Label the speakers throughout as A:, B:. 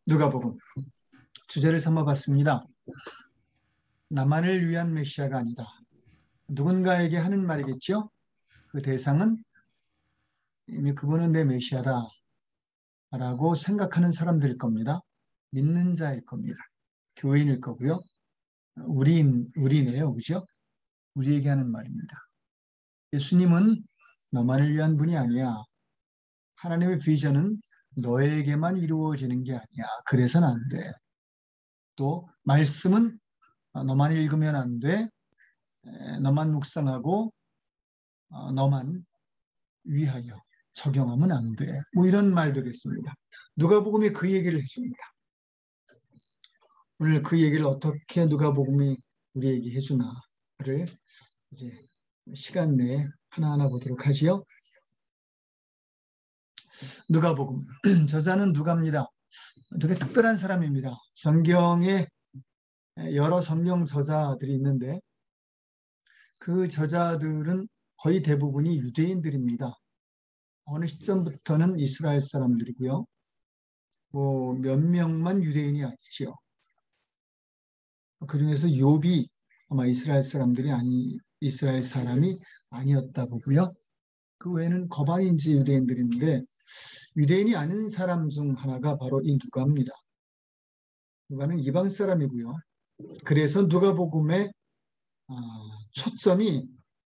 A: 누가복음 주제를 삼아봤습니다. 나만을 위한 메시아가 아니다. 누군가에게 하는 말이겠죠. 그 대상은 이미 그분은 내 메시아다 라고 생각하는 사람들일 겁니다. 믿는 자일 겁니다. 교인일 거고요. 우리네요. 그죠? 우리에게 하는 말입니다. 예수님은 너만을 위한 분이 아니야. 하나님의 비전은 너에게만 이루어지는 게 아니야. 그래서는 안 돼. 또 말씀은 너만 읽으면 안 돼. 너만 묵상하고 너만 위하여 적용하면 안 돼. 뭐 이런 말들이겠습니다. 누가복음이 그 얘기를 해줍니다. 오늘 그 얘기를 어떻게 누가복음이 우리에게 해주나를 이제 시간 내에 하나하나 보도록 하지요. 누가복음 저자는 누가입니다. 되게 특별한 사람입니다. 성경에 여러 성경 저자들이 있는데 그 저자들은 거의 대부분이 유대인들입니다. 어느 시점부터는 이스라엘 사람들이고요. 뭐 몇 명만 유대인이 아니지요. 그 중에서 욥이 아마 이스라엘 사람이 아니었다 보고요. 그 외에는 거반인지 유대인들인데 유대인이 아닌 사람 중 하나가 바로 이 누가입니다. 누가는 이방 사람이고요. 그래서 누가복음의 초점이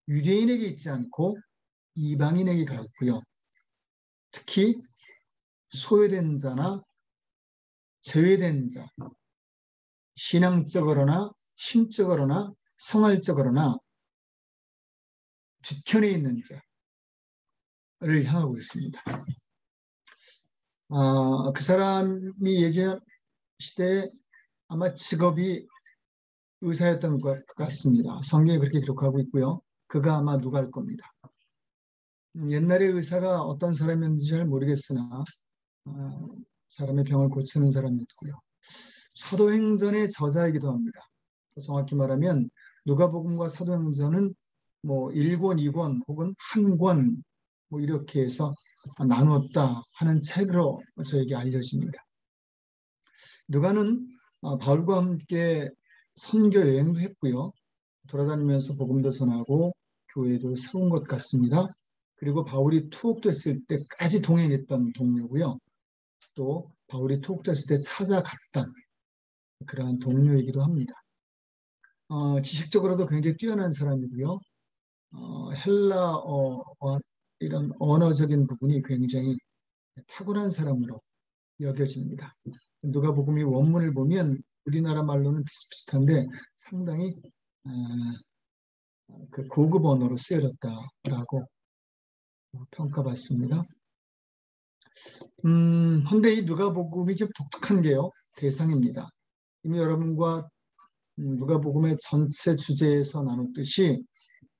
A: 유대인에게 있지 않고 이방인에게 가 있고요. 특히 소외된 자나 제외된 자, 신앙적으로나 심적으로나 생활적으로나 뒷편에 있는 자를 향하고 있습니다. 그 사람이 예전 시대에 아마 직업이 의사였던 것 같습니다. 성경에 그렇게 기록하고 있고요. 그가 아마 누가일 겁니다. 옛날에 의사가 어떤 사람이었는지 잘 모르겠으나 사람의 병을 고치는 사람이었고요. 사도행전의 저자이기도 합니다. 더 정확히 말하면 누가복음과 사도행전은 뭐 1권, 2권 혹은 한 권 뭐 이렇게 해서 나누었다 하는 책으로 저에게 알려집니다. 누가는 바울과 함께 선교 여행도 했고요. 돌아다니면서 복음도 전하고 교회도 세운 것 같습니다. 그리고 바울이 투옥됐을 때까지 동행했던 동료고요. 또 바울이 투옥됐을 때 찾아갔던 그러한 동료이기도 합니다. 지식적으로도 굉장히 뛰어난 사람이고요. 헬라어와 이런 언어적인 부분이 굉장히 탁월한 사람으로 여겨집니다. 누가복음이 원문을 보면 우리나라 말로는 비슷비슷한데 상당히 그 고급 언어로 쓰여졌다라고 평가받습니다. 근데 이 누가복음이 좀 독특한 게요. 대상입니다. 이미 여러분과 누가복음의 전체 주제에서 나눴듯이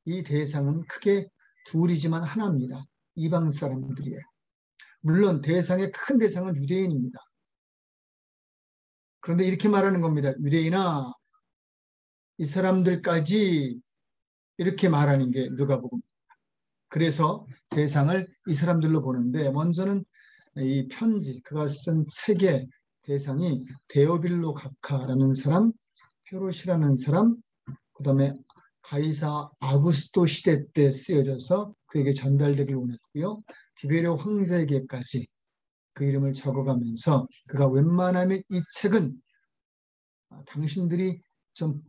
A: 이 대상은 크게 둘이지만 하나입니다. 이방 사람들이에요. 물론 대상의 큰 대상은 유대인입니다. 그런데 이렇게 말하는 겁니다. 유대인아, 이 사람들까지 이렇게 말하는 게 누가복음. 그래서 대상을 이 사람들로 보는데 먼저는 이 편지, 그가 쓴 책의 대상이 데오빌로 각하라는 사람, 헤롯이라는 사람, 그 다음에 가이사 아구스토 시대 때 쓰여져서 그에게 전달되길 원했고요. 디베리오 황제에게까지 그 이름을 적어가면서 그가 웬만하면 이 책은 당신들이 좀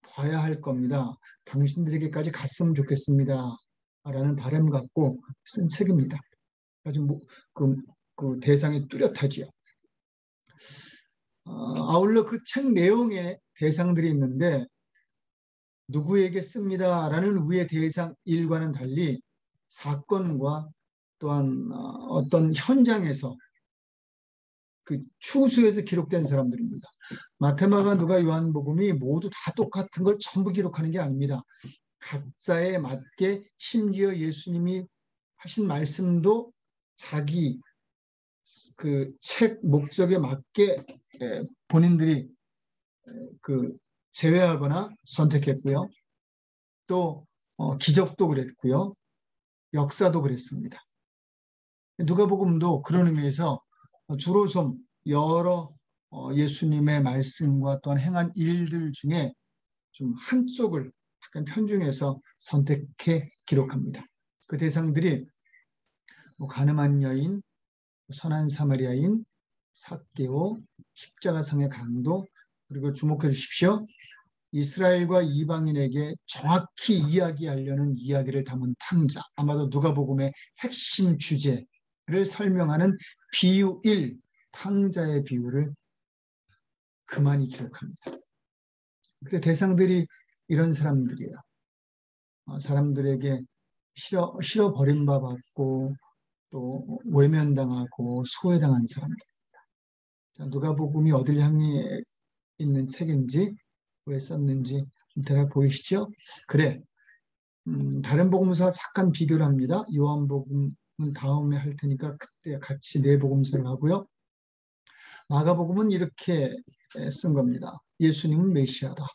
A: 봐야 할 겁니다. 당신들에게까지 갔으면 좋겠습니다. 라는 바람 갖고 쓴 책입니다. 아주 그 대상이 뚜렷하지요. 아울러 그 책 내용에 대상들이 있는데 누구에게 씁니다라는 위의 대상 1과는 달리 사건과 또한 어떤 현장에서 그 추수에서 기록된 사람들입니다. 마테마가 누가 요한복음이 모두 다 똑같은 걸 전부 기록하는 게 아닙니다. 각자에 맞게 심지어 예수님이 하신 말씀도 자기 그 책 목적에 맞게 본인들이 그 제외하거나 선택했고요. 또 기적도 그랬고요. 역사도 그랬습니다. 누가복음도 그런 의미에서 주로 좀 여러 예수님의 말씀과 또한 행한 일들 중에 좀 한쪽을 약간 편중해서 선택해 기록합니다. 그 대상들이 가늠한 여인, 선한 사마리아인, 삭개오, 십자가상의 강도, 그리고 주목해 주십시오. 이스라엘과 이방인에게 정확히 이야기하려는 이야기를 담은 탕자, 아마도 누가복음의 핵심 주제를 설명하는 비유 1, 탕자의 비유를 그만이 기록합니다. 그래 대상들이 이런 사람들이에요. 사람들에게 싫어 버림받고 또 외면당하고 소외당한 사람들. 누가복음이 어딜 향해 있는 책인지 왜 썼는지 대략 보이시죠? 그래. 다른 복음서 잠깐 비교를 합니다. 요한복음은 다음에 할 테니까 그때 같이 네 복음서를 하고요. 마가복음은 이렇게 쓴 겁니다. 예수님은 메시아다.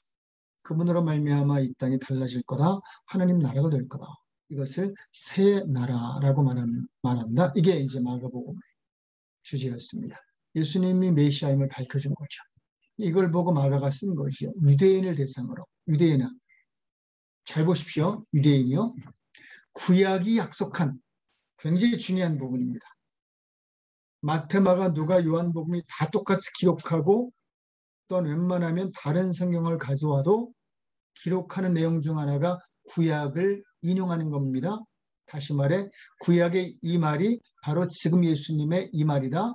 A: 그분으로 말미암아 이 땅이 달라질 거다. 하나님 나라가 될 거다. 이것을 새 나라라고 말한다. 이게 이제 마가복음의 주제였습니다. 예수님이 메시아임을 밝혀준 거죠. 이걸 보고 마가가 쓴 것이요. 유대인을 대상으로. 유대인아. 잘 보십시오. 유대인이요. 구약이 약속한 굉장히 중요한 부분입니다. 마태, 마가, 누가, 요한복음이 다 똑같이 기록하고 또한 웬만하면 다른 성경을 가져와도 기록하는 내용 중 하나가 구약을 인용하는 겁니다. 다시 말해 구약의 이 말이 바로 지금 예수님의 이 말이다.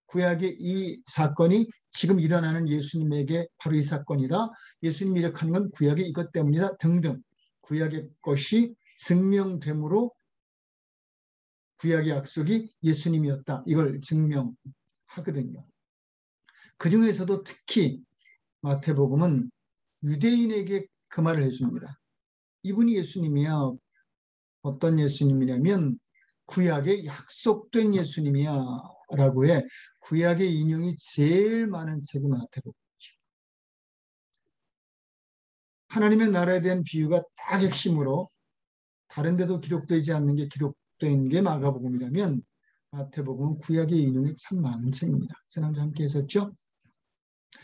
A: 구약의 이 사건이 지금 일어나는 예수님에게 바로 이 사건이다. 예수님이 이렇게 하는 건 구약의 이것 때문이다. 등등. 구약의 것이 증명됨으로 구약의 약속이 예수님이었다. 이걸 증명하거든요. 그 중에서도 특히 마태복음은 유대인에게 그 말을 해줍니다. 이분이 예수님이야. 어떤 예수님이냐면 구약에 약속된 예수님이야 라고 해. 구약의 인용이 제일 많은 책이 마태복음이죠. 하나님의 나라에 대한 비유가 딱 핵심으로 다른 데도 기록되지 않는 게 기록된 게 마가복음이라면 마태복음은 구약의 인용이 참 많은 책입니다. 지난주 함께 했었죠.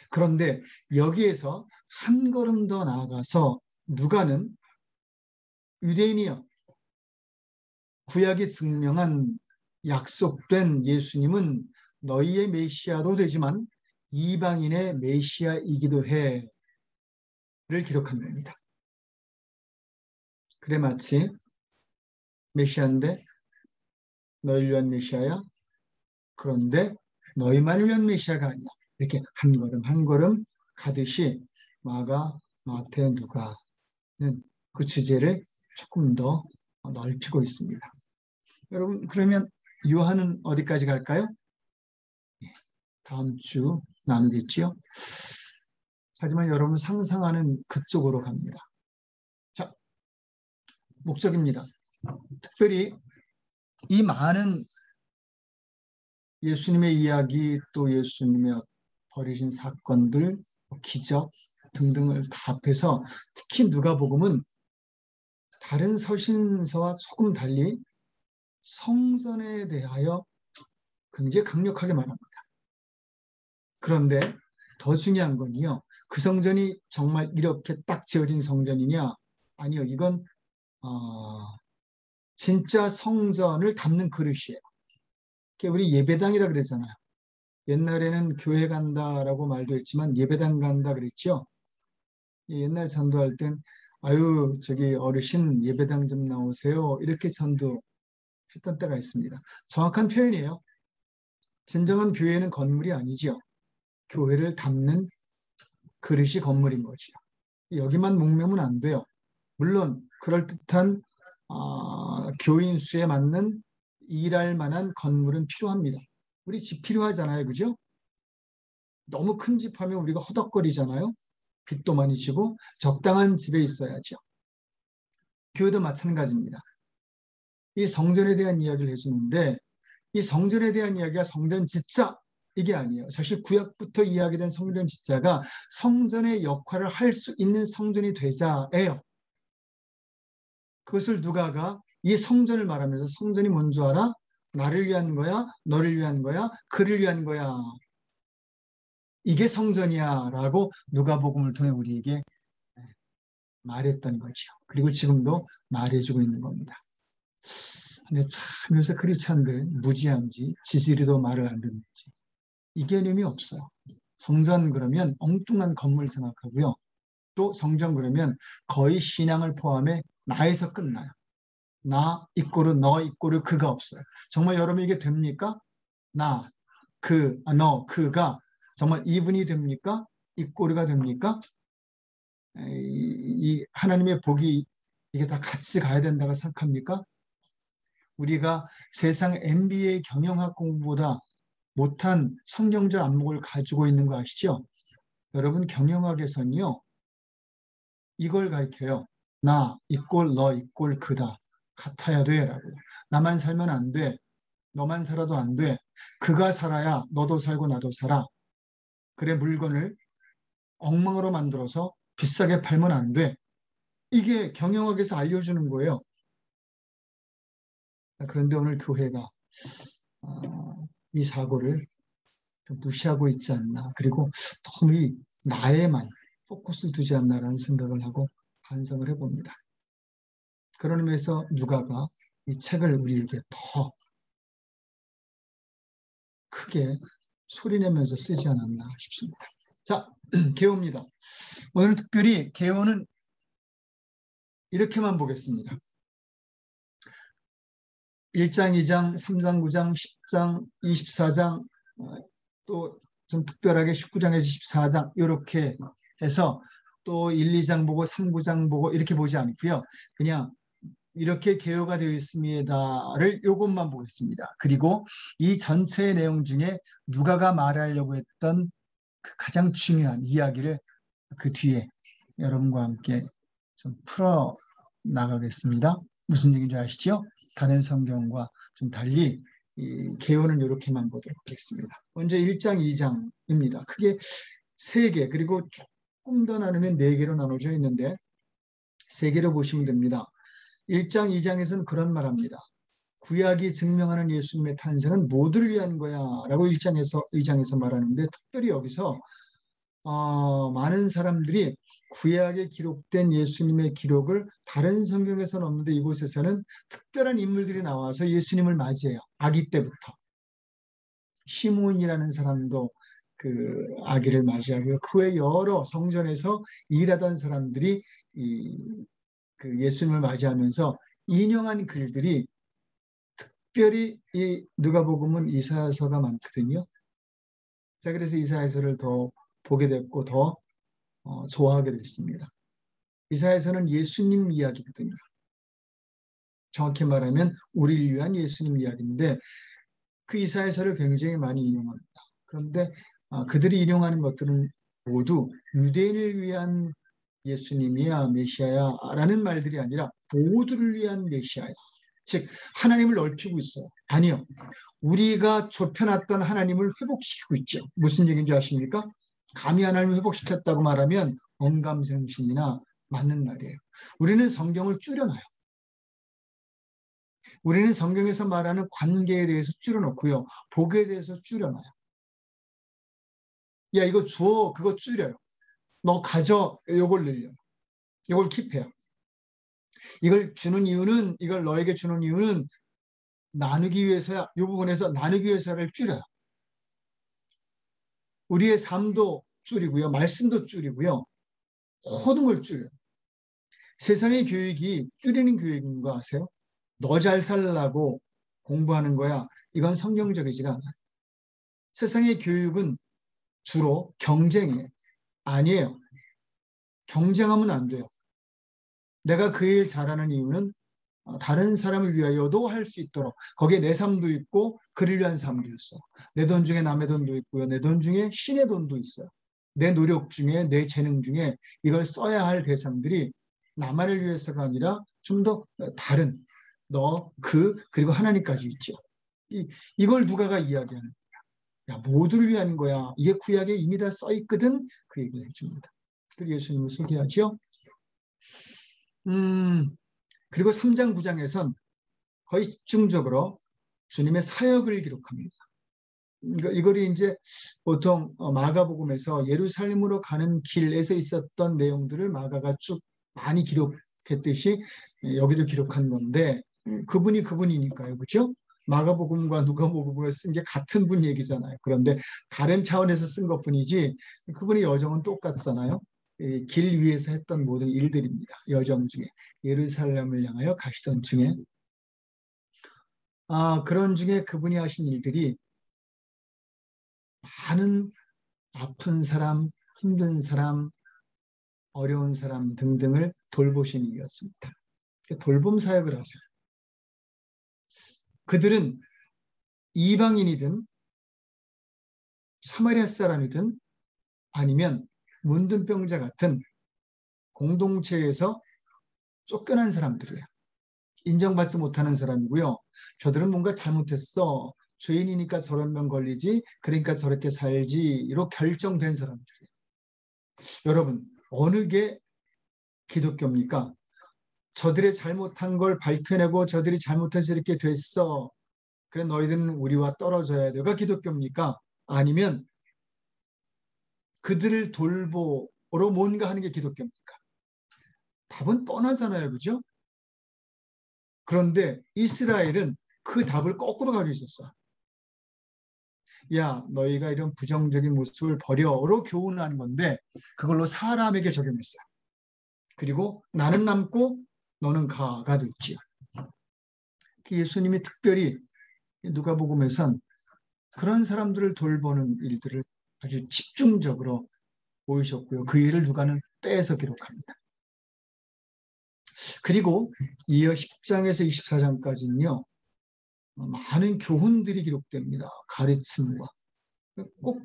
A: 그런데 여기에서 한 걸음 더 나아가서 누가는 유대인이요. 구약이 증명한 약속된 예수님은 너희의 메시아도 되지만 이방인의 메시아이기도 해를 기록한 겁니다. 그래 마치 메시아인데 너희를 위한 메시아야. 그런데 너희만을 위한 메시아가 아니야. 이렇게 한 걸음 한 걸음 가듯이 마가, 마태, 누가는 그 주제를 조금 더 넓히고 있습니다. 여러분 그러면 요한은 어디까지 갈까요? 다음 주 나누겠지요. 하지만 여러분 상상하는 그쪽으로 갑니다. 자, 목적입니다. 특별히 이 많은 예수님의 이야기 또 예수님의 벌이신 사건들, 기적 등등을 다 합해서 특히 누가복음은 다른 서신서와 조금 달리 성전에 대하여 굉장히 강력하게 말합니다. 그런데 더 중요한 건요. 그 성전이 정말 이렇게 딱 지어진 성전이냐? 아니요. 이건 진짜 성전을 담는 그릇이에요. 우리 예배당이라 그랬잖아요. 옛날에는 교회 간다라고 말도 했지만 예배당 간다 그랬죠. 옛날 전도할 땐 아유 저기 어르신 예배당 좀 나오세요. 이렇게 전도했던 때가 있습니다. 정확한 표현이에요. 진정한 교회는 건물이 아니죠. 교회를 담는 그릇이 건물인 거죠. 여기만 묵념은 안 돼요. 물론 그럴듯한 교인 수에 맞는 일할 만한 건물은 필요합니다. 우리 집 필요하잖아요. 그죠? 너무 큰 집 하면 우리가 허덕거리잖아요. 빚도 많이 지고 적당한 집에 있어야죠. 교회도 마찬가지입니다. 이 성전에 대한 이야기를 해주는데 이 성전에 대한 이야기가 성전 짓자 이게 아니에요. 사실 구약부터 이야기된 성전 짓자가 성전의 역할을 할 수 있는 성전이 되자예요. 그것을 누가가 이 성전을 말하면서 성전이 뭔 줄 알아? 나를 위한 거야? 너를 위한 거야? 그를 위한 거야? 이게 성전이야 라고 누가복음을 통해 우리에게 말했던 거죠. 그리고 지금도 말해주고 있는 겁니다. 근데 참 요새 크리스찬들 무지한지 지지리도 말을 안 듣는지 이 개념이 없어요. 성전 그러면 엉뚱한 건물 생각하고요. 또 성전 그러면 거의 신앙을 포함해 나에서 끝나요. 나 이꼬르 너 이꼬르 그가 없어요. 정말 여러분 이게 됩니까? 나, 그, 너, 그가 정말 이분이 됩니까? 이꼬르가 됩니까? 이 하나님의 복이 이게 다 같이 가야 된다고 생각합니까? 우리가 세상 MBA 경영학 공부보다 못한 성경적 안목을 가지고 있는 거 아시죠? 여러분 경영학에서는요. 이걸 가르쳐요. 나 이꼴 너 이꼴 그다. 같아야 돼 라고. 나만 살면 안 돼. 너만 살아도 안 돼. 그가 살아야 너도 살고 나도 살아. 그래 물건을 엉망으로 만들어서 비싸게 팔면 안 돼. 이게 경영학에서 알려주는 거예요. 그런데 오늘 교회가 이 사고를 좀 무시하고 있지 않나. 그리고 너무 이 나에만 포커스를 두지 않나라는 생각을 하고 반성을 해봅니다. 그런 의미에서 누가가 이 책을 우리에게 더 크게 소리내면서 쓰지 않았나 싶습니다. 자, 개요입니다. 오늘 특별히 개요는 이렇게만 보겠습니다. 1장, 2장, 3장, 9장, 10장, 24장, 또 좀 특별하게 19장에서 14장 이렇게 해서 또 1, 2장 보고 3, 9장 보고 이렇게 보지 않고요. 그냥 이렇게 개요가 되어 있습니다를 이것만 보겠습니다. 그리고 이 전체의 내용 중에 누가가 말하려고 했던 그 가장 중요한 이야기를 그 뒤에 여러분과 함께 좀 풀어 나가겠습니다. 무슨 얘기인지 아시죠? 다른 성경과 좀 달리 이 개요는 이렇게만 보도록 하겠습니다. 먼저 1장, 2장입니다. 크게 3개 그리고 조금 더 나누면 4개로 나눠져 있는데 3개로 보시면 됩니다. 1장, 2장에서는 그런 말합니다. 구약이 증명하는 예수님의 탄생은 모두를 위한 거야 라고 1장에서 2장에서 말하는데 특별히 여기서 많은 사람들이 구약에 기록된 예수님의 기록을 다른 성경에서는 없는데 이곳에서는 특별한 인물들이 나와서 예수님을 맞이해요. 아기 때부터. 시몬이라는 사람도 그 아기를 맞이하고요. 그 외 여러 성전에서 일하던 사람들이 그 예수님을 맞이하면서 인용한 글들이 특별히 이 누가복음은 이사야서가 많거든요. 자, 그래서 이사야서를 더 보게 됐고 더 좋아하게 됐습니다. 이사야서는 예수님 이야기거든요. 정확히 말하면 우리를 위한 예수님 이야기인데 그 이사야서를 굉장히 많이 인용합니다. 그런데 그들이 인용하는 것들은 모두 유대인을 위한 예수님이야 메시아야 라는 말들이 아니라 모두를 위한 메시아야. 즉 하나님을 넓히고 있어요. 아니요. 우리가 좁혀놨던 하나님을 회복시키고 있죠. 무슨 얘기인지 아십니까? 감히 하나님을 회복시켰다고 말하면 언감생심이나 맞는 말이에요. 우리는 성경을 줄여놔요. 우리는 성경에서 말하는 관계에 대해서 줄여놓고요. 복에 대해서 줄여놔요. 야 이거 줘 그거 줄여요. 너 가져 이걸 늘려요. 이걸 킵해요. 이걸 너에게 주는 이유는 나누기 위해서야. 이 부분에서 나누기 위해서를 줄여요. 우리의 삶도 줄이고요. 말씀도 줄이고요. 모든 걸 줄여요. 세상의 교육이 줄이는 교육인 거 아세요? 너 잘 살라고 공부하는 거야. 이건 성경적이지가 않아요. 세상의 교육은 주로 경쟁이에요. 아니에요. 경쟁하면 안 돼요. 내가 그 일 잘하는 이유는 다른 사람을 위하여도 할 수 있도록 거기에 내 삶도 있고 그를 위한 삶도 있어. 내 돈 중에 남의 돈도 있고요. 내 돈 중에 신의 돈도 있어요. 내 노력 중에 내 재능 중에 이걸 써야 할 대상들이 나만을 위해서가 아니라 좀 더 다른 그리고 하나님까지 있죠. 이걸 누가가 이야기하는 거야. 야, 모두를 위한 거야. 이게 구약에 이미 다 써 있거든. 그 얘기를 해줍니다. 그리고 예수님을 소개하죠. 그리고 3장, 9장에선 거의 집중적으로 주님의 사역을 기록합니다. 이거를 이제 보통 마가복음에서 예루살렘으로 가는 길에서 있었던 내용들을 마가가 쭉 많이 기록했듯이 여기도 기록한 건데 그분이 그분이니까요. 그렇죠? 마가복음과 누가복음을 쓴 게 같은 분 얘기잖아요. 그런데 다른 차원에서 쓴 것뿐이지 그분의 여정은 똑같잖아요. 길 위에서 했던 모든 일들입니다. 여정 중에 예루살렘을 향하여 가시던 중에 그런 중에 그분이 하신 일들이 많은 아픈 사람, 힘든 사람, 어려운 사람 등등을 돌보신 일이었습니다. 돌봄 사역을 하세요. 그들은 이방인이든 사마리아 사람이든 아니면 문둥병자 같은 공동체에서 쫓겨난 사람들이에요. 인정받지 못하는 사람이고요. 저들은 뭔가 잘못했어. 죄인이니까 저런 명 걸리지. 그러니까 저렇게 살지로 결정된 사람들이에요. 여러분, 어느 게 기독교입니까? 저들의 잘못한 걸 밝혀내고 저들이 잘못해서 이렇게 됐어. 그래 너희들은 우리와 떨어져야 돼가 기독교입니까? 아니면 그들을 돌보러 뭔가 하는 게 기독교입니까? 답은 뻔하잖아요. 그죠? 그런데 이스라엘은 그 답을 거꾸로 가지고 있었어. 야, 너희가 이런 부정적인 모습을 버려로 교훈하는 건데 그걸로 사람에게 적용했어요. 그리고 나는 남고 너는 가가 됐지요. 예수님이 특별히 누가복음에선 그런 사람들을 돌보는 일들을 아주 집중적으로 보이셨고요. 그 일을 누가는 빼서 기록합니다. 그리고 이어 10장에서 24장까지는요. 많은 교훈들이 기록됩니다. 가르침과. 꼭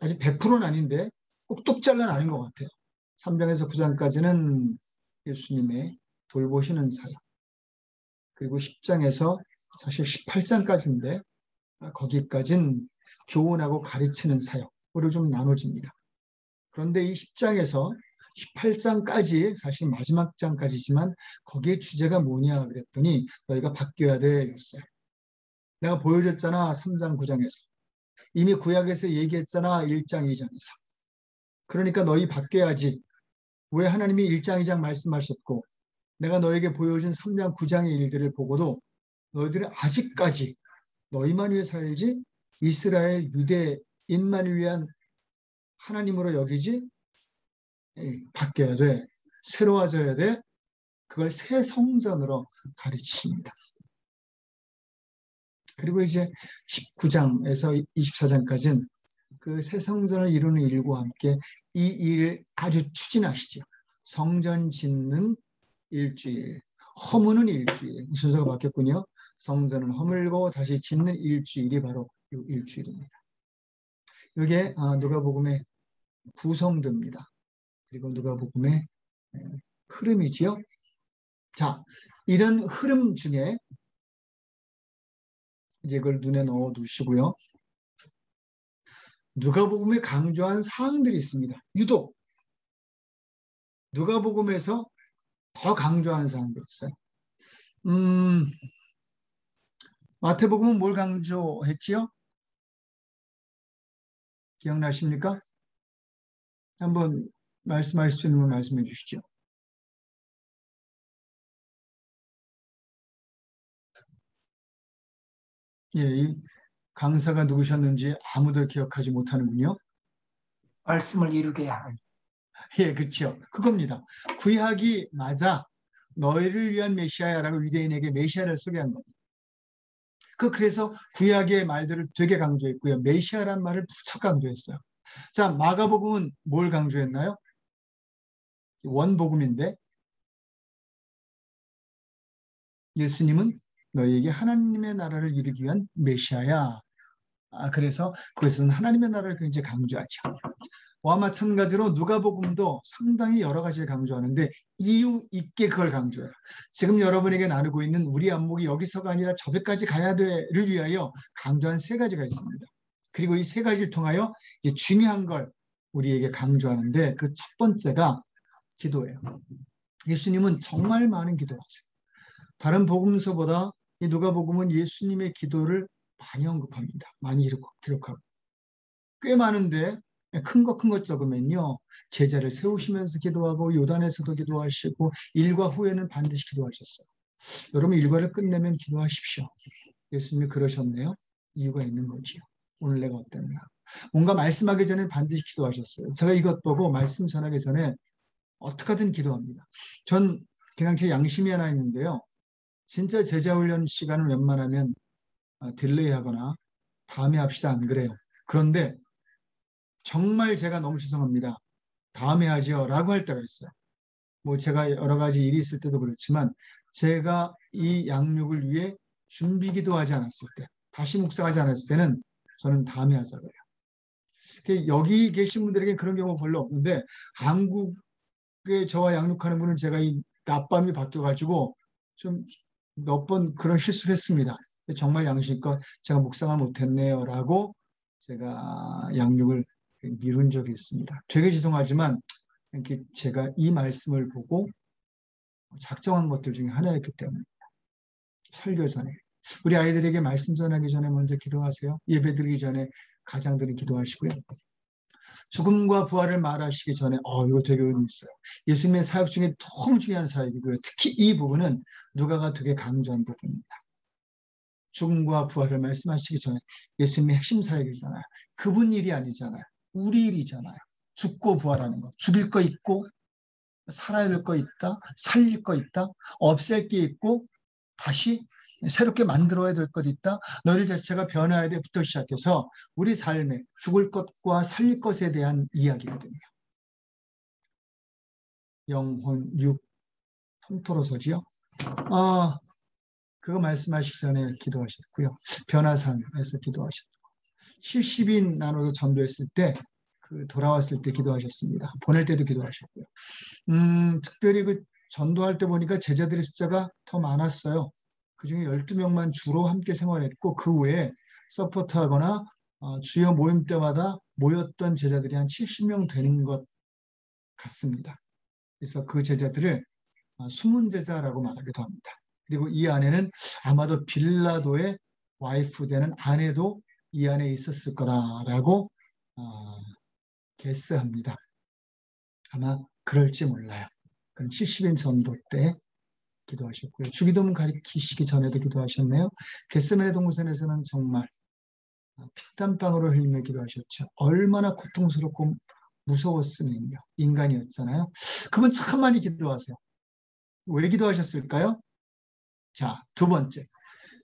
A: 아직 100%는 아닌데 꼭 뚝잘은 아닌 것 같아요. 3장에서 9장까지는 예수님의 돌보시는 사역. 그리고 10장에서 사실 18장까지인데 거기까지는 교훈하고 가르치는 사역으로 좀 나눠집니다. 그런데 이 10장에서 18장까지 사실 마지막 장까지지만 거기에 주제가 뭐냐 그랬더니 너희가 바뀌어야 돼 였어요. 내가 보여줬잖아 3장 9장에서. 이미 구약에서 얘기했잖아 1장 2장에서. 그러니까 너희 바뀌어야지. 왜 하나님이 1장 2장 말씀하셨고 내가 너에게 보여준 3장 9장의 일들을 보고도 너희들은 아직까지 너희만 위해 살지 이스라엘 유대인만을 위한 하나님으로 여기지 바뀌어야 돼. 새로워져야 돼. 그걸 새 성전으로 가르치십니다. 그리고 이제 19장에서 24장까지는 그 새 성전을 이루는 일과 함께 이 일을 아주 추진하시죠. 성전 짓는 일주일, 허무는 일주일. 이 순서가 바뀌었군요. 성전은 허물고 다시 짓는 일주일이 바로 이 일주일입니다. 이게 누가복음의 구성도입니다. 그리고 누가복음의 흐름이지요. 자, 이런 흐름 중에 이제 그걸 눈에 넣어 두시고요. 누가복음에 강조한 사항들이 있습니다. 유독 누가복음에서 더 강조한 사항들이 있어요. 마태복음은 뭘 강조했지요? 기억나십니까? 한번 말씀할 수 있는 분 말씀해 주시죠. 예, 이 강사가 누구셨는지 아무도 기억하지 못하는군요.
B: 말씀을 이루게 하는.
A: 예, 그렇죠. 그겁니다. 구약이 맞아. 너희를 위한 메시아야라고 유대인에게 메시아를 소개한 겁니다. 그래서 구약의 말들을 되게 강조했고요. 메시아란 말을 무척 강조했어요. 자, 마가복음은 뭘 강조했나요? 원복음인데 예수님은 너희에게 하나님의 나라를 이루기 위한 메시아야. 그래서 그것은 하나님의 나라를 굉장히 강조하죠. 와 마찬가지로 누가복음도 상당히 여러 가지를 강조하는데 이유 있게 그걸 강조해요. 지금 여러분에게 나누고 있는 우리 안목이 여기서가 아니라 저들까지 가야 돼를 위하여 강조한 세 가지가 있습니다. 그리고 이 세 가지를 통하여 이제 중요한 걸 우리에게 강조하는데 그 첫 번째가 기도예요. 예수님은 정말 많은 기도를 하세요. 다른 복음서보다 이 누가복음은 예수님의 기도를 많이 언급합니다. 많이 기록하고. 꽤 많은데 큰 것 적으면요. 제자를 세우시면서 기도하고 요단에서도 기도하시고 일과 후에는 반드시 기도하셨어요. 여러분 일과를 끝내면 기도하십시오. 예수님이 그러셨네요. 이유가 있는 거지요. 오늘 내가 어땠나. 뭔가 말씀하기 전에 반드시 기도하셨어요. 제가 이것 보고 말씀 전하기 전에 어떻게 하든 기도합니다. 전 그냥 제 양심이 하나 있는데요. 진짜 제자훈련 시간을 웬만하면 딜레이 하거나 다음에 합시다 안 그래요. 그런데 정말 제가 너무 죄송합니다. 다음에 하죠 라고 할 때가 있어요. 뭐 제가 여러 가지 일이 있을 때도 그렇지만 제가 이 양육을 위해 준비 기도하지 않았을 때, 다시 묵상하지 않았을 때는 저는 다음에 하자 그래요. 여기 계신 분들에게 그런 경우 별로 없는데 한국에 저와 양육하는 분은 제가 이 낮밤이 바뀌어가지고 좀 몇 번 그런 실수를 했습니다. 정말 양심껏 제가 묵상을 못했네요 라고 제가 양육을 미룬 적이 있습니다. 되게 죄송하지만 이렇게 제가 이 말씀을 보고 작정한 것들 중에 하나였기 때문에 설교 전에 우리 아이들에게 말씀 전하기 전에 먼저 기도하세요. 예배 드리기 전에 가장들이 기도하시고요. 죽음과 부활을 말하시기 전에 이거 되게 의미 있어요. 예수님의 사역 중에 너무 중요한 사역이고요. 특히 이 부분은 누가가 되게 강조한 부분입니다. 죽음과 부활을 말씀하시기 전에 예수님의 핵심 사역이잖아요. 그분 일이 아니잖아요. 우리 일이잖아요. 죽고 부활하는 거. 죽일 거 있고 살아야 될 거 있다. 살릴 거 있다. 없앨 게 있고 다시 새롭게 만들어야 될 것 있다. 너희 자체가 변화해야 돼부터 시작해서 우리 삶에 죽을 것과 살릴 것에 대한 이야기거든요. 영혼, 육, 통틀어서지요. 그거 말씀하시기 전에 기도하셨고요. 변화산에서 기도하셨고 70인 나눠서 전도했을 때 돌아왔을 때 기도하셨습니다. 보낼 때도 기도하셨고요. 특별히 전도할 때 보니까 제자들의 숫자가 더 많았어요. 그중에 12명만 주로 함께 생활했고 그 외에 서포트하거나 주요 모임 때마다 모였던 제자들이 한 70명 되는 것 같습니다. 그래서 그 제자들을 숨은 제자라고 말하기도 합니다. 그리고 이 안에는 아마도 빌라도의 와이프 되는 아내도 이 안에 있었을 거다라고 게스합니다. 아마 그럴지 몰라요. 그럼 70인 전도 때 기도하셨고요. 주기도문 가리키시기 전에도 기도하셨네요. 겟세마네 동산에서는 정말 피땀방울을 흘리며 기도하셨죠. 얼마나 고통스럽고 무서웠으면요. 인간이었잖아요. 그분 참 많이 기도하세요. 왜 기도하셨을까요? 자, 두 번째.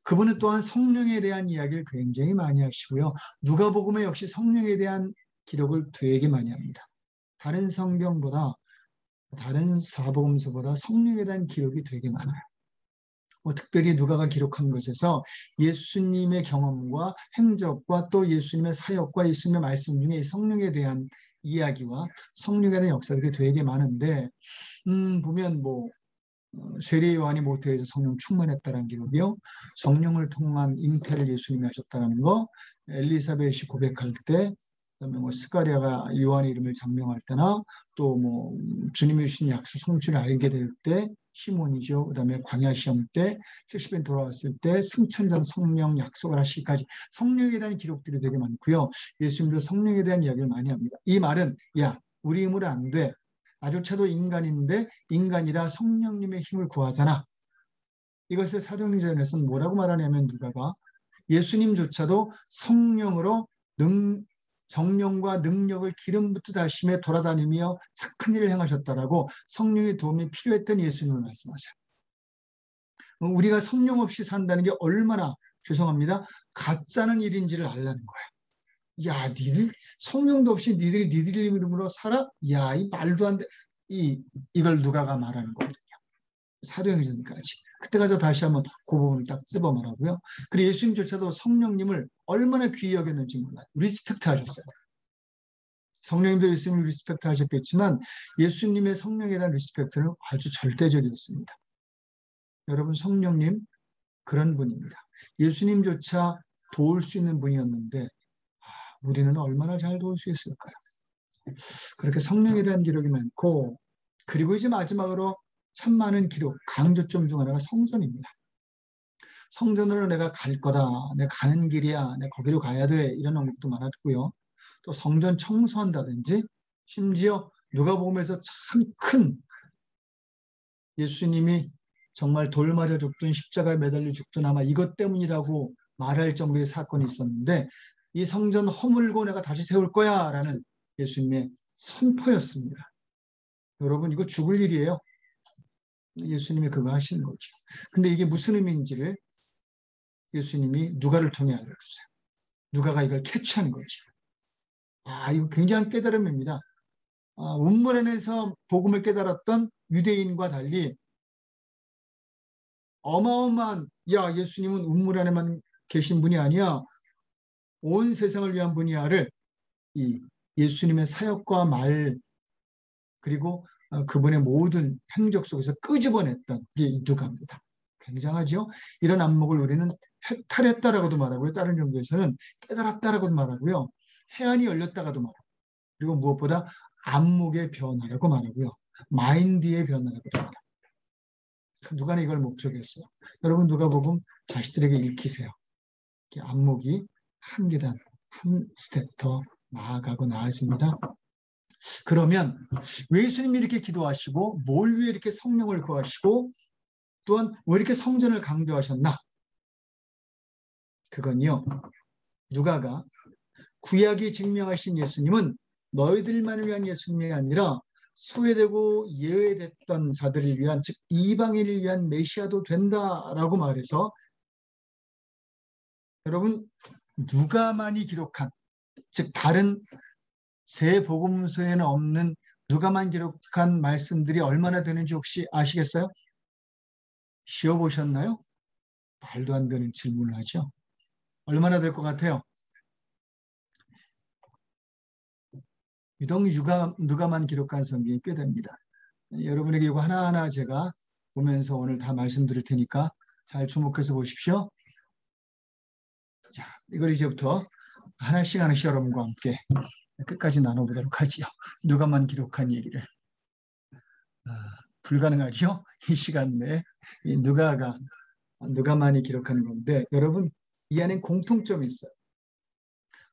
A: 그분은 또한 성령에 대한 이야기를 굉장히 많이 하시고요. 누가복음에 역시 성령에 대한 기록을 되게 많이 합니다. 다른 성경보다 다른 사복음서보다 성령에 대한 기록이 되게 많아요. 특별히 누가가 기록한 것에서 예수님의 경험과 행적과 또 예수님의 사역과 예수님의 말씀 중에 성령에 대한 이야기와 성령에 대한 역사들이 되게 많은데 보면 세례 요한이 모태에서 성령 충만했다는 기록이요. 성령을 통한 잉태를 예수님이 하셨다는 거, 엘리사벳이 고백할 때, 그다음에 스가랴가 요한의 이름을 장명할 때나 또 주님이 주신 약속 성취를 알게 될 때 시몬이죠. 그다음에 광야 시험 때 70년 돌아왔을 때 승천전 성령 약속을 하시기까지 성령에 대한 기록들이 되게 많고요. 예수님도 성령에 대한 이야기를 많이 합니다. 이 말은 우리 힘으로 안 돼. 나조차도 인간인데 인간이라 성령님의 힘을 구하잖아. 이것을 사도행전에서는 뭐라고 말하냐면 누가가 예수님조차도 성령으로 정령과 능력을 기름 붓듯하심에 돌아다니며 착한 일을 행하셨다라고 성령의 도움이 필요했던 예수님을 말씀하세요. 우리가 성령 없이 산다는 게 얼마나 죄송합니다. 가짜는 일인지를 알라는 거야. 니들 성령도 없이 니들 이름으로 살아? 이 말도 안 돼. 이걸 누가가 말하는 거거든요. 사도행전까지. 그때 가서 다시 한번 그 부분을 딱 찝어 말하고요. 그리고 예수님조차도 성령님을 얼마나 귀히 여겼는지 몰라요. 리스펙트 하셨어요. 성령님도 예수님을 리스펙트 하셨겠지만 예수님의 성령에 대한 리스펙트는 아주 절대적이었습니다. 여러분 성령님 그런 분입니다. 예수님조차 도울 수 있는 분이었는데 우리는 얼마나 잘 도울 수 있을까요? 그렇게 성령에 대한 기록이 많고 그리고 이제 마지막으로 참 많은 기록, 강조점 중 하나가 성전입니다. 성전으로 내가 갈 거다. 내가 가는 길이야. 내가 거기로 가야 돼. 이런 언급도 많았고요. 또 성전 청소한다든지 심지어 누가복음에서 참 큰 예수님이 정말 돌 맞아 죽든 십자가에 매달려 죽든 아마 이것 때문이라고 말할 정도의 사건이 있었는데 이 성전 허물고 내가 다시 세울 거야 라는 예수님의 선포였습니다. 여러분 이거 죽을 일이에요. 예수님이 그거 하시는 거죠. 근데 이게 무슨 의미인지를 예수님이 누가를 통해 알려주세요. 누가가 이걸 캐치하는 거죠. 이거 굉장한 깨달음입니다. 운물 안에서 복음을 깨달았던 유대인과 달리 어마어마한 예수님은 운물 안에만 계신 분이 아니야. 온 세상을 위한 분이야를 이 예수님의 사역과 말 그리고 그분의 모든 행적 속에서 끄집어냈던 게 누가입니다. 굉장하죠? 이런 안목을 우리는 해탈했다라고도 말하고요. 다른 종교에서는 깨달았다라고도 말하고요. 해안이 열렸다가도 말하고 그리고 무엇보다 안목의 변화라고 말하고요. 마인드의 변화라고 합니다. 누가는 이걸 목적했어요. 여러분 누가복음 자식들에게 읽히세요. 안목이 한 계단, 한 스텝 더 나아가고 나아집니다. 그러면 왜 예수님이 이렇게 기도하시고 뭘 위해 이렇게 성령을 구하시고 또한 왜 이렇게 성전을 강조하셨나? 그건요. 누가가 구약이 증명하신 예수님은 너희들만을 위한 예수님이 아니라 소외되고 예외됐던 자들을 위한 즉 이방인을 위한 메시아도 된다라고 말해서 여러분 누가만이 기록한 즉 다른 세 복음서에는 없는 누가만 기록한 말씀들이 얼마나 되는지 혹시 아시겠어요? 쉬어보셨나요? 말도 안 되는 질문을 하죠. 얼마나 될 것 같아요? 유독 누가만 기록한 성경이 꽤 됩니다. 여러분에게 이거 하나하나 제가 보면서 오늘 다 말씀드릴 테니까 잘 주목해서 보십시오. 자, 이걸 이제부터 하나씩 여러분과 함께 끝까지 나눠보도록 하지요. 누가만 기록한 얘기를. 불가능하죠? 이 시간 내에 누가만이 기록하는 건데 여러분 이 안에 공통점이 있어요.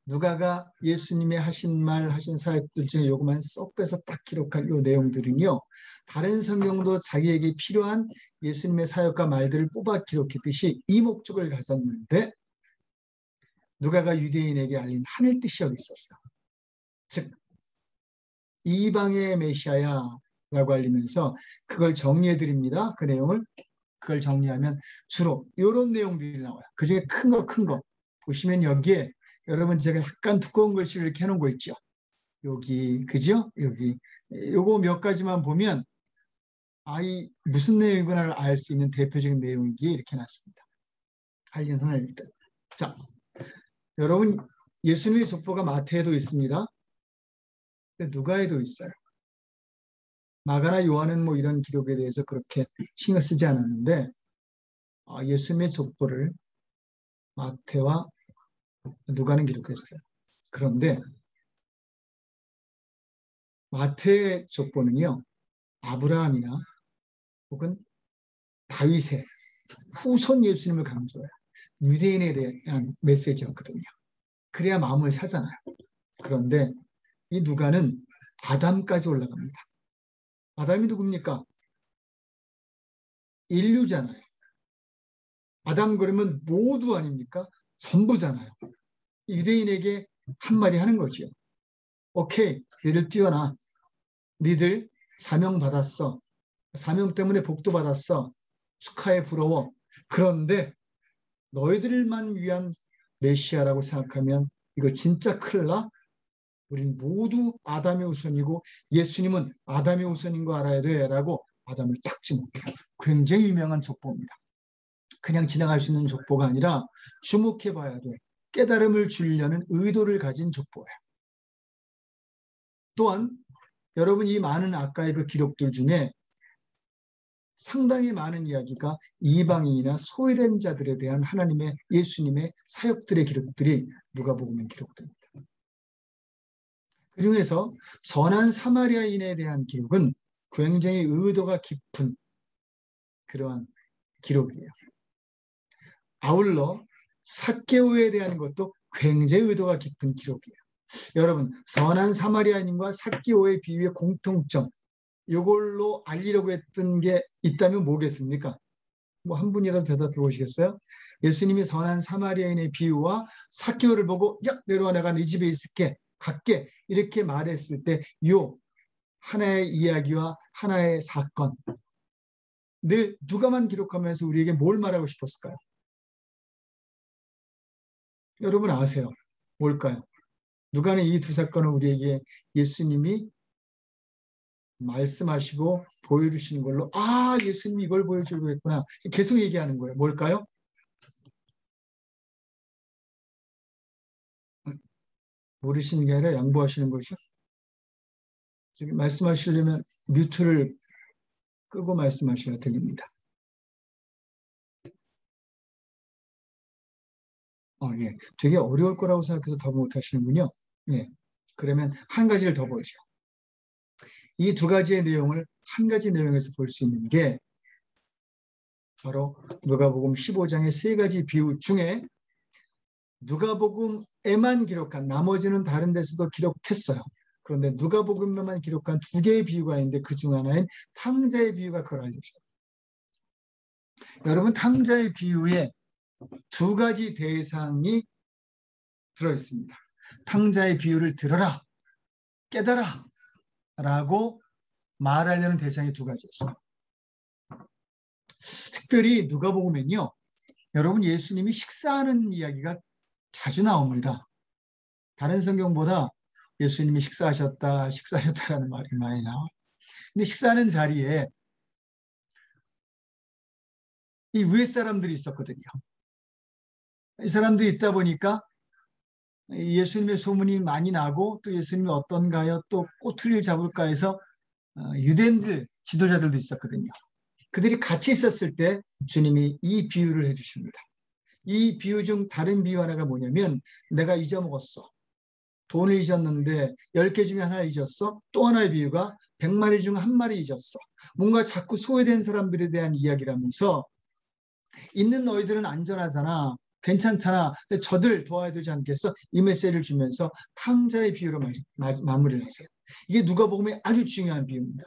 A: 누가가 예수님의 하신 말, 하신 사역들 중에 요것만 쏙 빼서 딱 기록할 요 내용들은요. 다른 성경도 자기에게 필요한 예수님의 사역과 말들을 뽑아 기록했듯이 이 목적을 가졌는데 누가가 유대인에게 알린 하늘 뜻이 여기 있었어요. 즉 이방의 메시아야라고 알리면서 그걸 정리해 드립니다. 그 내용을 그걸 정리하면 주로 이런 내용들이 나와요. 그중에 큰 거 보시면 여기에 여러분 제가 약간 두꺼운 글씨를 이렇게 해놓은 거 있죠. 여기 그죠? 여기 요거 몇 가지만 보면 이 무슨 내용이구나를 알 수 있는 대표적인 내용이기에 이렇게 놨습니다. 알린 하나일 때. 자, 여러분 예수님의 족보가 마태에도 있습니다. 누가에도 있어요. 마가나 요한은 뭐 이런 기록에 대해서 그렇게 신경 쓰지 않았는데 예수님의 족보를 마태와 누가는 기록했어요. 그런데 마태의 족보는요. 아브라함이나 혹은 다윗의 후손 예수님을 강조해요. 유대인에 대한 메시지였거든요. 그래야 마음을 사잖아요. 그런데 이 누가는 아담까지 올라갑니다. 아담이 누굽니까? 인류잖아요. 아담 그러면 모두 아닙니까? 전부잖아요. 유대인에게 한마디 하는 거죠. 오케이, 니들 뛰어나. 니들 사명 받았어. 사명 때문에 복도 받았어. 축하해, 부러워. 그런데 너희들만 위한 메시아라고 생각하면 이거 진짜 큰일 나? 우린 모두 아담의 후손이고 예수님은 아담의 후손인 거 알아야 돼 라고 아담을 딱 지목해요. 굉장히 유명한 족보입니다. 그냥 지나갈 수 있는 족보가 아니라 주목해 봐야 돼. 깨달음을 주려는 의도를 가진 족보예요. 또한 여러분 이 많은 아까의 그 기록들 중에 상당히 많은 이야기가 이방인이나 소외된 자들에 대한 하나님의 예수님의 사역들의 기록들이 누가복음에 기록됩니다. 그 중에서 선한 사마리아인에 대한 기록은 굉장히 의도가 깊은 그러한 기록이에요. 아울러 삭개오에 대한 것도 굉장히 의도가 깊은 기록이에요. 여러분, 선한 사마리아인과 삭개오의 비유의 공통점, 이걸로 알리려고 했던 게 있다면 뭐겠습니까? 뭐 한 분이라도 대답해 보시겠어요? 예수님이 선한 사마리아인의 비유와 삭개오를 보고 야 내려와 내가 네 집에 있을게 갈게 이렇게 말했을 때 요 하나의 이야기와 하나의 사건 늘 누가만 기록하면서 우리에게 뭘 말하고 싶었을까요? 여러분 아세요? 뭘까요? 누가는 이 두 사건을 우리에게 예수님이 말씀하시고 보여주시는 걸로 예수님이 이걸 보여주려고 했구나 계속 얘기하는 거예요. 뭘까요? 모르시는 게 아니라 양보하시는 거죠. 지금 말씀하시려면 뮤트를 끄고 말씀하셔야 들립니다. 예. 되게 어려울 거라고 생각해서 더 못하시는군요. 예. 그러면 한 가지를 더 보죠. 이 두 가지의 내용을 한 가지 내용에서 볼 수 있는 게 바로 누가복음 15장의 세 가지 비유 중에 누가복음에만 기록한 나머지는 다른 데서도 기록했어요. 그런데 누가복음에만 기록한 두 개의 비유가 있는데 그중 하나인 탕자의 비유가 그걸 알려줘요. 여러분 탕자의 비유에 두 가지 대상이 들어있습니다. 탕자의 비유를 들어라, 깨달아 라고 말하려는 대상이 두 가지였어요. 특별히 누가복음엔요. 여러분 예수님이 식사하는 이야기가 자주 나옵니다. 다른 성경보다 예수님이 식사하셨다라는 말이 많이 나와요. 근데 식사하는 자리에 이 위에 사람들이 있었거든요. 이 사람들이 있다 보니까 예수님의 소문이 많이 나고 또 예수님이 어떤가요? 또 꼬투리를 잡을까 해서 유대인들 지도자들도 있었거든요. 그들이 같이 있었을 때 주님이 이 비유를 해주십니다. 이 비유 중 다른 비유 하나가 뭐냐면 내가 잊어먹었어. 돈을 잊었는데 10개 중에 하나를 잊었어. 또 하나의 비유가 100마리 중 한 마리 잊었어. 뭔가 자꾸 소외된 사람들에 대한 이야기라면서 있는 너희들은 안전하잖아. 괜찮잖아. 근데 저들 도와야 되지 않겠어? 이 메시지를 주면서 탕자의 비유로 마무리를 하세요. 이게 누가복음의 아주 중요한 비유입니다.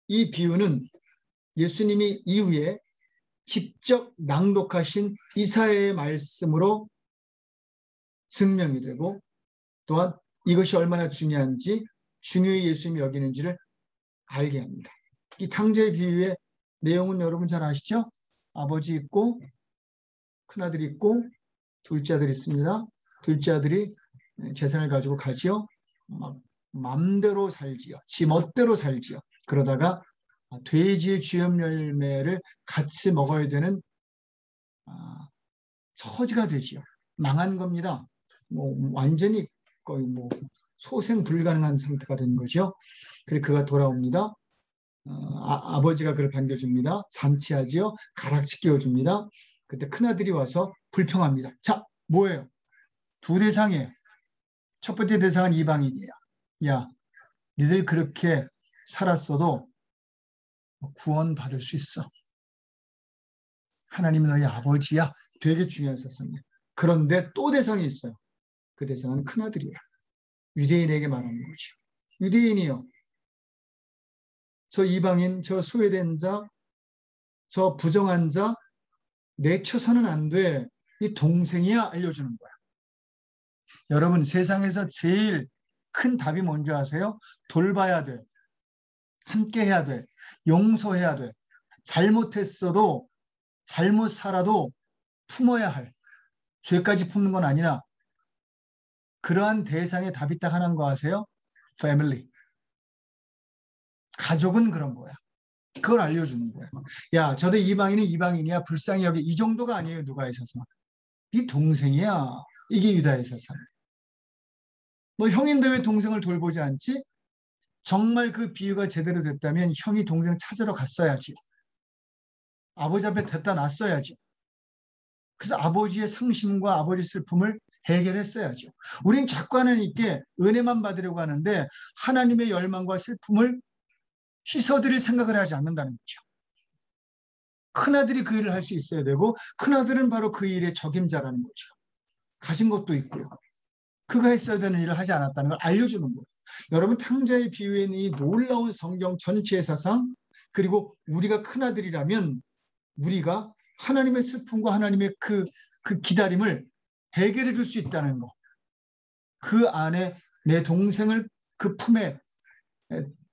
A: 이 비유는 예수님이 이후에 직접 낭독하신 이사야의 말씀으로 증명이 되고 또한 이것이 얼마나 중요한지 중요히 예수님이 여기는지를 알게 합니다. 이 탕자의 비유의 내용은 여러분 잘 아시죠? 아버지 있고 큰아들이 있고 둘째 아들이 있습니다. 둘째 아들이 재산을 가지고 가지요. 막 맘대로 살지요. 지 멋대로 살지요. 그러다가 돼지의 쥐염 열매를 같이 먹어야 되는 처지가 되지요. 망한 겁니다. 완전히 거의 소생 불가능한 상태가 된 거죠. 그래서 그가 돌아옵니다. 아버지가 그를 반겨줍니다. 잔치하지요. 가락지 끼워줍니다. 그때 큰아들이 와서 불평합니다. 자, 뭐예요? 두 대상이에요. 첫 번째 대상은 이방인이에요. 야, 니들 그렇게 살았어도 구원받을 수 있어. 하나님이 너희 아버지야. 되게 중요한 사상이에요. 그런데 또 대상이 있어요. 그 대상은 큰아들이에요. 유대인에게 말하는 거죠. 유대인이요. 저 이방인, 저 소외된 자, 저 부정한 자 내쳐서는 안 돼. 이 동생이야 알려주는 거야. 여러분 세상에서 제일 큰 답이 뭔지 아세요? 돌봐야 돼. 함께 해야 돼. 용서해야 돼. 잘못했어도 잘못 살아도 품어야 할. 죄까지 품는 건 아니라 그러한 대상의 답이 딱 하나인 거 아세요? Family. 가족은 그런 거야. 그걸 알려주는 거야. 야, 저도 이방인은 이방인이야. 불쌍히 여기 이 정도가 아니에요. 누가 있어서. 네 동생이야. 이게 유다의 사상. 너 형인데 왜 동생을 돌보지 않지? 정말 그 비유가 제대로 됐다면 형이 동생 찾으러 갔어야지. 아버지 앞에 데려다 놨어야지. 그래서 아버지의 상심과 아버지 슬픔을 해결했어야죠. 우린 자꾸 하나님 있게 은혜만 받으려고 하는데 하나님의 열망과 슬픔을 씻어드릴 생각을 하지 않는다는 거죠. 큰아들이 그 일을 할 수 있어야 되고 큰아들은 바로 그 일의 적임자라는 거죠. 가진 것도 있고요. 그가 했어야 되는 일을 하지 않았다는 걸 알려주는 거예요. 여러분 탕자의 비유에 있는 이 놀라운 성경 전체의 사상 그리고 우리가 큰아들이라면 우리가 하나님의 슬픔과 하나님의 그 기다림을 해결해 줄 수 있다는 거. 그 안에 내 동생을 그 품에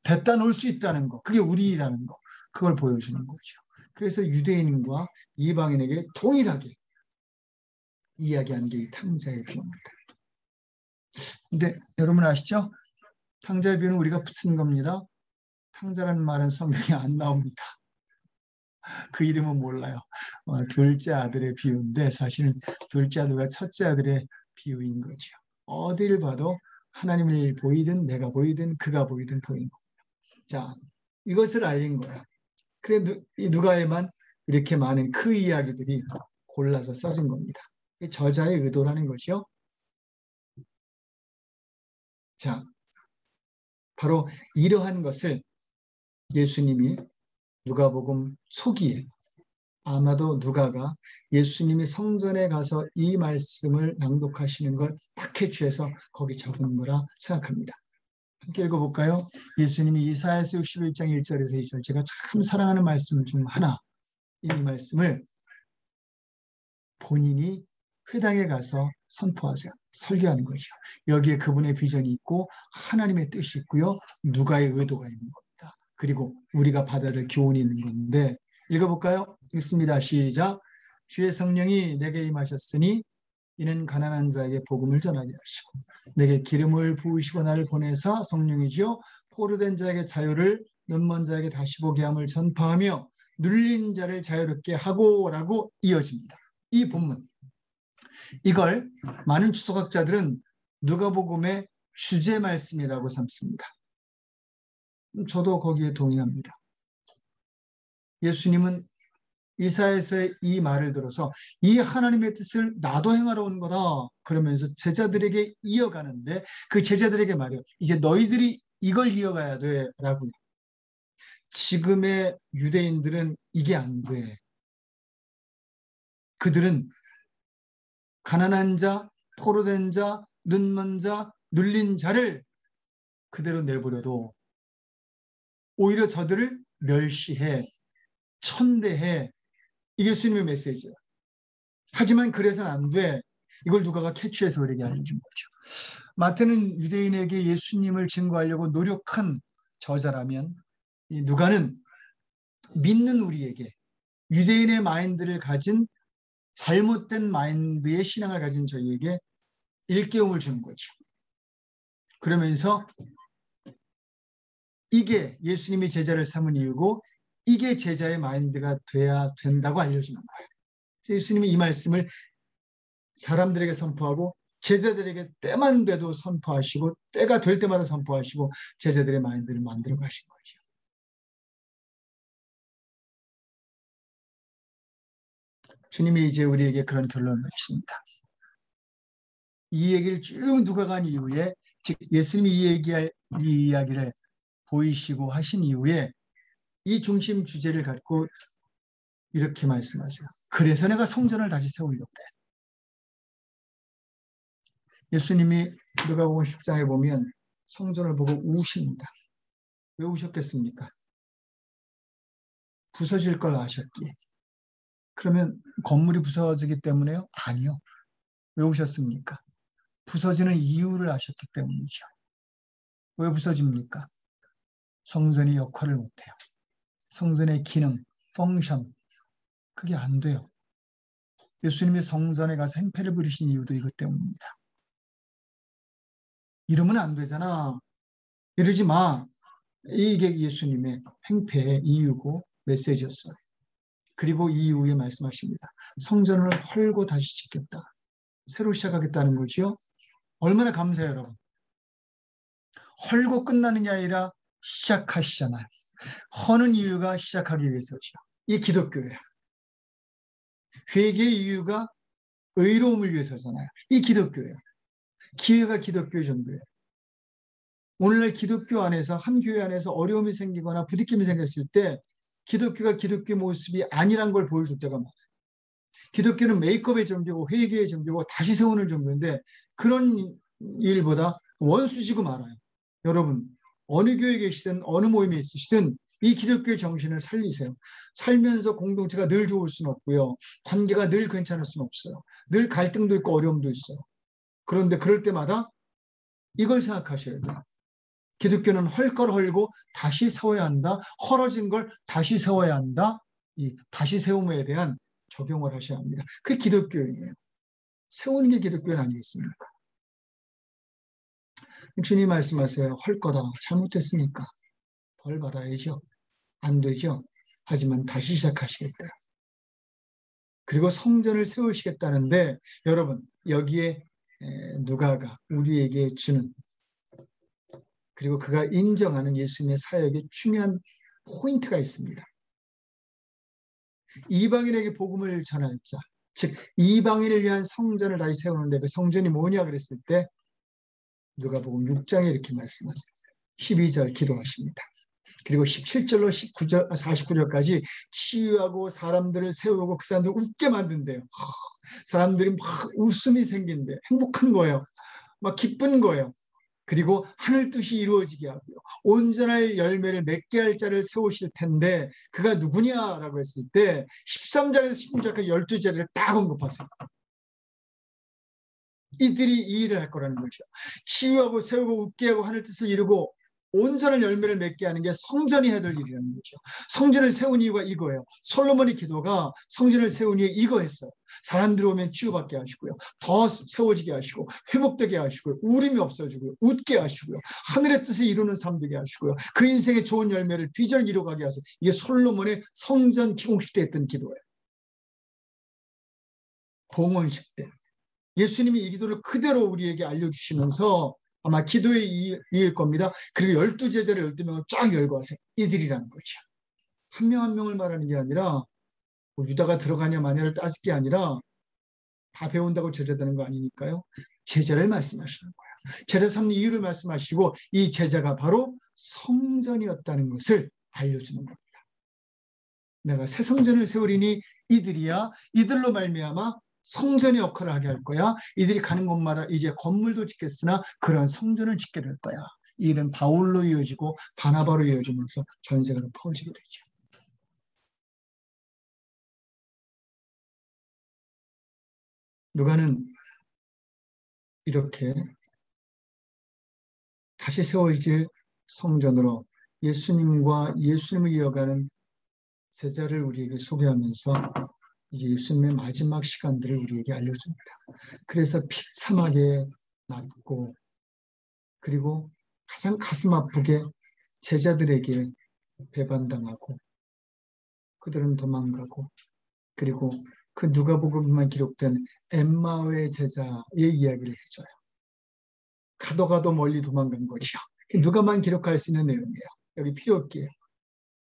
A: 데려다 놓을 수 있다는 거. 그게 우리라는 거. 그걸 보여주는 거죠. 그래서 유대인과 이방인에게 동일하게 이야기한 게 이 탕자의 비유입니다. 근데 여러분 아시죠? 탕자의 비유는 우리가 붙인 겁니다. 탕자라는 말은 성경에 안 나옵니다. 그 이름은 몰라요. 둘째 아들의 비유인데 사실은 둘째 아들과 첫째 아들의 비유인 거죠. 어딜 봐도 하나님을 보이든 내가 보이든 그가 보이든 보이는 겁니다. 자, 이것을 알린 거야. 그래 이 누가에만 이렇게 많은 그 이야기들이 골라서 써진 겁니다. 이 저자의 의도라는 거죠. 자, 바로 이러한 것을 예수님이 누가복음 초기에 아마도 누가가 예수님이 성전에 가서 이 말씀을 낭독하시는 걸 딱 해주해서 거기 적은 거라 생각합니다. 함께 읽어볼까요? 예수님이 이사야서 61장 1절에서 2절 제가 참 사랑하는 말씀 중 하나 이 말씀을 본인이 회당에 가서 선포하세요. 설교하는 거죠. 여기에 그분의 비전이 있고 하나님의 뜻이 있고요. 누가의 의도가 있는 겁니다. 그리고 우리가 받아들 교훈이 있는 건데 읽어볼까요? 읽습니다. 시작. 주의 성령이 내게 임하셨으니 이는 가난한 자에게 복음을 전하게 하시고 내게 기름을 부으시고 나를 보내사 성령이지요 포로된 자에게 자유를 눈먼 자에게 다시 보게 함을 전파하며 눌린 자를 자유롭게 하고라고 이어집니다. 이 본문 이걸 많은 주석학자들은 누가복음의 주제 말씀이라고 삼습니다. 저도 거기에 동의합니다. 예수님은 이사야서의 이 말을 들어서 이 하나님의 뜻을 나도 행하러 온 거다 그러면서 제자들에게 이어가는데 그 제자들에게 말해요. 이제 너희들이 이걸 이어가야 돼 라고요. 지금의 유대인들은 이게 안 돼. 그들은 가난한 자, 포로된 자, 눈먼 자, 눌린 자를 그대로 내버려도 오히려 저들을 멸시해, 천대해. 이게 예수님의 메시지예요. 하지만 그래서는 안 돼. 이걸 누가가 캐치해서 우리에게 알려준 거죠. 마태는 유대인에게 예수님을 증거하려고 노력한 저자라면 이 누가는 믿는 우리에게 유대인의 마인드를 가진 잘못된 마인드의 신앙을 가진 저희에게 일깨움을 주는 거죠. 그러면서 이게 예수님이 제자를 삼은 이유고 이게 제자의 마인드가 돼야 된다고 알려주는 거예요. 예수님이 이 말씀을 사람들에게 선포하고 제자들에게 때만 돼도 선포하시고 때가 될 때마다 선포하시고 제자들의 마인드를 만들어 가신 거죠. 주님이 이제 우리에게 그런 결론을 주십니다. 이 얘기를 쭉 누가가 한 이후에 즉 예수님이 이 이야기를 보이시고 하신 이후에 이 중심 주제를 갖고 이렇게 말씀하세요. 그래서 내가 성전을 다시 세우려고 그래. 예수님이 누가복음 10장에 보면 성전을 보고 우십니다. 왜 우셨겠습니까? 부서질 걸 아셨기에. 그러면 건물이 부서지기 때문에요? 아니요. 왜 우셨습니까? 부서지는 이유를 아셨기 때문이죠. 왜 부서집니까? 성전이 역할을 못해요. 성전의 기능, 펑션, 그게 안 돼요. 예수님이 성전에 가서 행패를 부리신 이유도 이것 때문입니다. 이러면 안 되잖아. 이러지 마. 이게 예수님의 행패의 이유고 메시지였어요. 그리고 이 이후에 말씀하십니다. 성전을 헐고 다시 짓겠다. 새로 시작하겠다는 거지요. 얼마나 감사해요, 여러분. 헐고 끝나는 게 아니라 시작하시잖아요. 허는 이유가 시작하기 위해서죠. 이 기독교예요. 회개의 이유가 의로움을 위해서잖아요. 이 기독교예요. 기회가 기독교의 전부예요. 오늘날 기독교 안에서 한 교회 안에서 어려움이 생기거나 부딪힘이 생겼을 때 기독교가 기독교 모습이 아니란 걸 보여줄 때가 많아요. 기독교는 메이크업의 종교고 회개의 종교고 다시 세우는 종교인데 그런 일보다 원수지고 말아요. 여러분 어느 교회에 계시든 어느 모임에 있으시든 이 기독교의 정신을 살리세요. 살면서 공동체가 늘 좋을 수는 없고요. 관계가 늘 괜찮을 수는 없어요. 늘 갈등도 있고 어려움도 있어요. 그런데 그럴 때마다 이걸 생각하셔야 돼요. 기독교는 헐걸 헐고 다시 세워야 한다. 헐어진 걸 다시 세워야 한다. 이 다시 세움에 대한 적용을 하셔야 합니다. 그게 기독교예요. 세우는 게 기독교 아니겠습니까? 주님 말씀하세요. 헐 거다. 잘못했으니까 벌 받아야죠. 안 되죠. 하지만 다시 시작하시겠다. 그리고 성전을 세우시겠다는데 여러분 여기에 누가가 우리에게 주는 그리고 그가 인정하는 예수님의 사역에 중요한 포인트가 있습니다. 이방인에게 복음을 전할 자, 즉 이방인을 위한 성전을 다시 세우는데 그 성전이 뭐냐 그랬을 때 누가복음 6장에 이렇게 말씀하세요. 12절 기도하십니다. 그리고 17절로 19절, 49절까지 치유하고 사람들을 세우고 그 사람들 웃게 만든대요. 사람들이 막 웃음이 생긴대. 행복한 거예요. 막 기쁜 거예요. 그리고 하늘 뜻이 이루어지게 하고요. 온전할 열매를 맺게 할 자를 세우실 텐데 그가 누구냐라고 했을 때 13장에서 16장까지 12자리를 딱 언급하세요. 이들이 이 일을 할 거라는 거죠. 치유하고 세우고 웃게 하고 하늘 뜻을 이루고 온전한 열매를 맺게 하는 게 성전이 해야 될 일이라는 거죠. 성전을 세운 이유가 이거예요. 솔로몬의 기도가 성전을 세운 이유에 이거 했어요. 사람들이 오면 치유받게 하시고요. 더 세워지게 하시고 회복되게 하시고요. 울음이 없어지고요. 웃게 하시고요. 하늘의 뜻을 이루는 삶 되게 하시고요. 그 인생의 좋은 열매를 비전을 이루어가게 하세요. 이게 솔로몬의 성전 기공식 때 했던 기도예요. 봉헌식 때. 예수님이 이 기도를 그대로 우리에게 알려주시면서 아마 기도의 이일 겁니다. 그리고 12제자를 12명을 쫙 열고 하세요. 이들이라는 거죠. 한 명 한 명을 말하는 게 아니라 뭐 유다가 들어가냐 마냐를 따질 게 아니라 다 배운다고 제자 되는 거 아니니까요. 제자를 말씀하시는 거예요. 제자 삼는 이유를 말씀하시고 이 제자가 바로 성전이었다는 것을 알려주는 겁니다. 내가 새 성전을 세우리니 이들이야 이들로 말미암아 성전의 역할을 하게 할 거야. 이들이 가는 곳마다 이제 건물도 짓겠으나 그런 성전을 짓게 될 거야. 이 일은 바울로 이어지고 바나바로 이어지면서 전 세계로 퍼지게 되죠. 누가는 이렇게 다시 세워질 성전으로 예수님과 예수님을 이어가는 제자를 우리에게 소개하면서 이제 예수님의 마지막 시간들을 우리에게 알려줍니다. 그래서 비참하게 낫고 그리고 가장 가슴 아프게 제자들에게 배반당하고 그들은 도망가고 그리고 그 누가복음만 기록된 엠마오의 제자의 이야기를 해줘요. 가도 멀리 도망간 거죠. 누가만 기록할 수 있는 내용이에요. 여기 필요 없게요.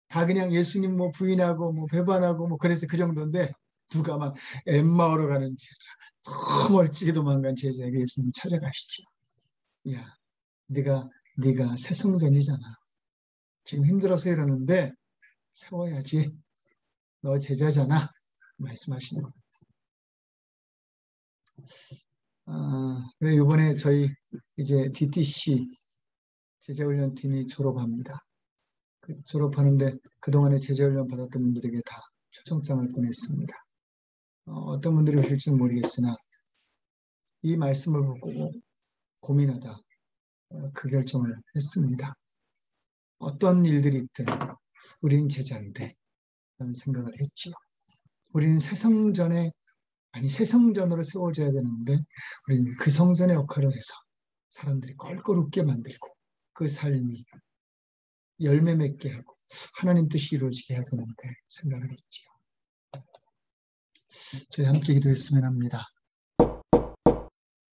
A: 다 그냥 예수님 뭐 부인하고 뭐 배반하고 뭐 그래서 그 정도인데 누가만 엠마오로 가는 제자, 저 멀찍이 도망간 제자에게 예수님 찾아가시죠. 야, 네가 새 성전이잖아. 지금 힘들어서 이러는데 세워야지. 너 제자잖아. 말씀하시는 거예요. 이번에 저희 이제 DTC 제자훈련팀이 졸업합니다. 졸업하는데 그동안에 제자훈련 받았던 분들에게 다 초청장을 보냈습니다. 어떤 분들이 오실지는 모르겠으나 이 말씀을 보고 고민하다 그 결정을 했습니다. 어떤 일들이 있든 우리는 제자인데 라는 생각을 했지요. 우리는 새 성전으로 세워져야 되는데 우리는 그 성전의 역할을 해서 사람들이 껄껄 웃게 만들고 그 삶이 열매 맺게 하고 하나님 뜻이 이루어지게 해야 되는데 생각을 했지요. 저희 함께 기도했으면 합니다.